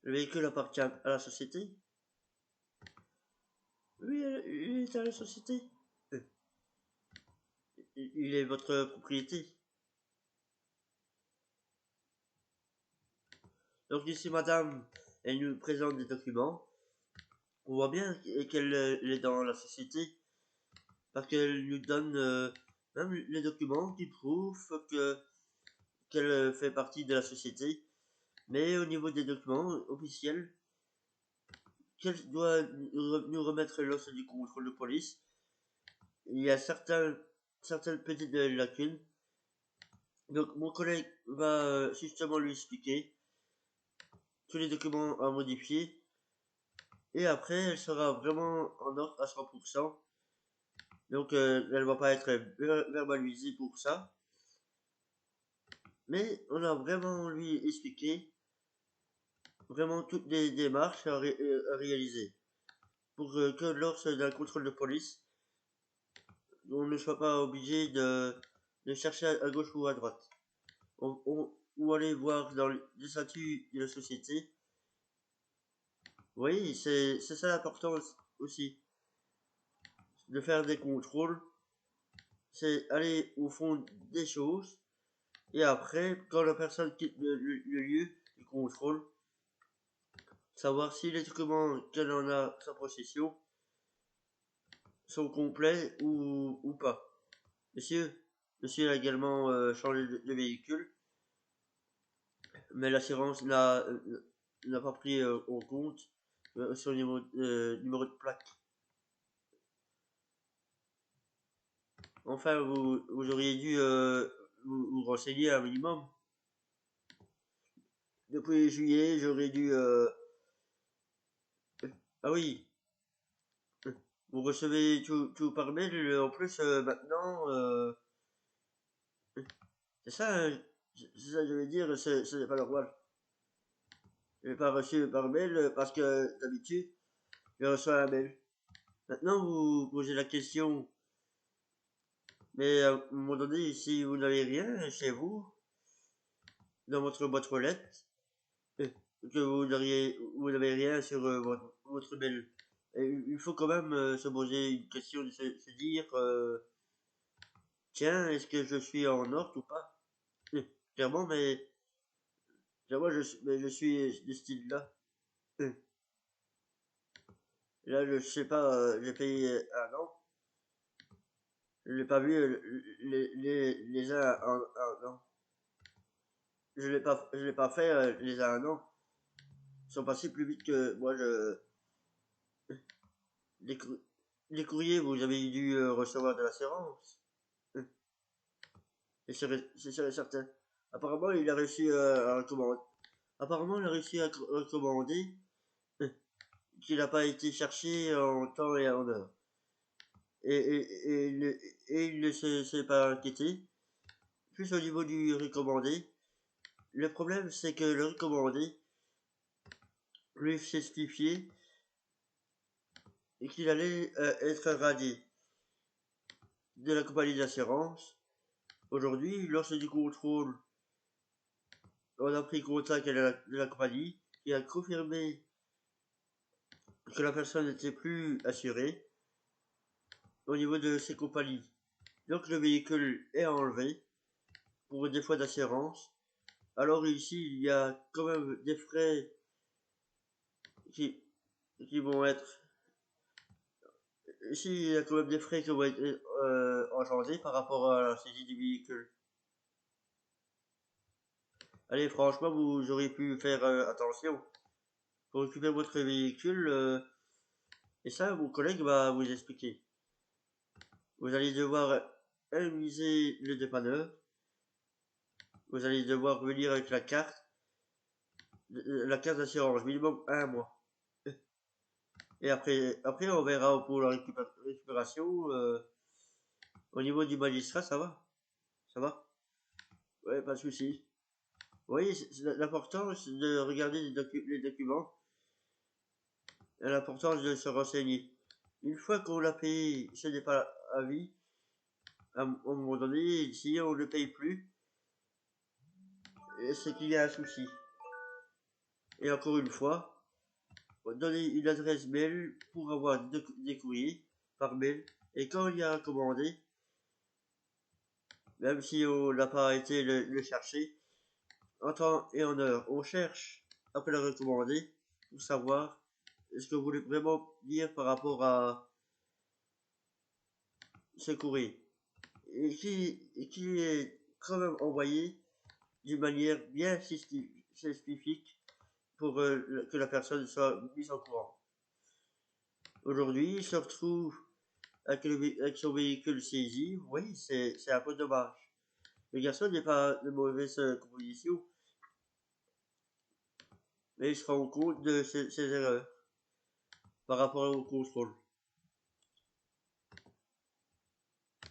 Le véhicule appartient à la société? Oui, il est à la société. Euh, Il est votre propriété. Donc ici, madame, elle nous présente des documents. On voit bien qu'elle est dans la société parce qu'elle nous donne même les documents qui prouvent qu'elle fait partie de la société. Mais au niveau des documents officiels, qu'elle doit nous remettre lors du contrôle de police, il y a certaines petites lacunes. Donc mon collègue va justement lui expliquer tous les documents à modifier et après elle sera vraiment en ordre à 100%. Donc elle va pas être verbalisée pour ça. Mais on a vraiment lui expliqué vraiment toutes les démarches à réaliser pour que lors d'un contrôle de police, on ne soit pas obligé de chercher à gauche ou à droite. Ou aller voir dans les statuts de la société. Oui, c'est ça l'importance aussi. De faire des contrôles, c'est aller au fond des choses. Et après, quand la personne quitte le lieu du contrôle, savoir si les documents qu'elle en a sa possession sont complets ou pas. Monsieur a également changé de véhicule, mais l'assurance n'a pas pris en compte son numéro de plaque. Enfin, vous auriez dû vous renseigner un minimum. Depuis juillet, j'aurais dû... Ah oui, vous recevez tout par mail. En plus, maintenant, c'est ça, c'est ça que je veux dire, ce n'est pas normal. Je n'ai pas reçu par mail parce que d'habitude, je reçois un mail. Maintenant, vous posez la question, mais à un moment donné, si vous n'avez rien chez vous, dans votre boîte aux lettres, que vous n'avez rien sur votre mail, il faut quand même se poser une question, de se dire, tiens, est-ce que je suis en ordre ou pas? Clairement, mais clairement, je suis de ce style-là. Là, je sais pas, j'ai payé un an. Je l'ai pas vu les uns un an. Je l'ai pas fait les uns un an. Ils sont passés plus vite que moi. Les, les courriers, vous avez dû recevoir de l'assurance. C'est sûr et certain. Apparemment, il a réussi à recommander. Apparemment, il a réussi à recommander qu'il n'a pas été cherché en temps et en heure. Et il ne s'est pas inquiété. Plus au niveau du recommandé, le problème c'est que le recommandé lui justifiait qu'il allait être radié de la compagnie d'assurance. Aujourd'hui, lors du contrôle, on a pris contact avec la compagnie qui a confirmé que la personne n'était plus assurée au niveau de ses compagnies. Donc le véhicule est enlevé pour des fois d'assurance. Alors ici, il y a quand même des frais qui, qui vont être... Ici, il y a quand même des frais qui vont être engendrés par rapport à la saisie du véhicule. Allez, franchement, vous auriez pu faire attention pour récupérer votre véhicule. Et ça, mon collègue va vous expliquer. Vous allez devoir indemniser le dépanneur. Vous allez devoir venir avec la carte d'assurance, minimum un mois. Et après on verra pour la récupération. Au niveau du magistrat, ça va? Ça va? Ouais, pas de souci. Oui, l'important c'est de regarder les documents. L'important de se renseigner. Une fois qu'on l'a payé, ce n'est pas à vie. À un moment donné, si on ne paye plus, c'est qu'il y a un souci. Et encore une fois, donner une adresse mail pour avoir des courriers par mail. Et quand il y a un commandé, même si on n'a pas été le chercher, en temps et en heure, on cherche après le recommandé pour savoir ce que vous voulez vraiment dire par rapport à ce courrier. Et qui est quand même envoyé d'une manière bien spécifique pour que la personne soit mise au courant. Aujourd'hui, il se retrouve avec son véhicule saisi. Oui, c'est un peu dommage. Le garçon n'est pas de mauvaise composition, mais il se rend compte de ses erreurs par rapport au contrôle.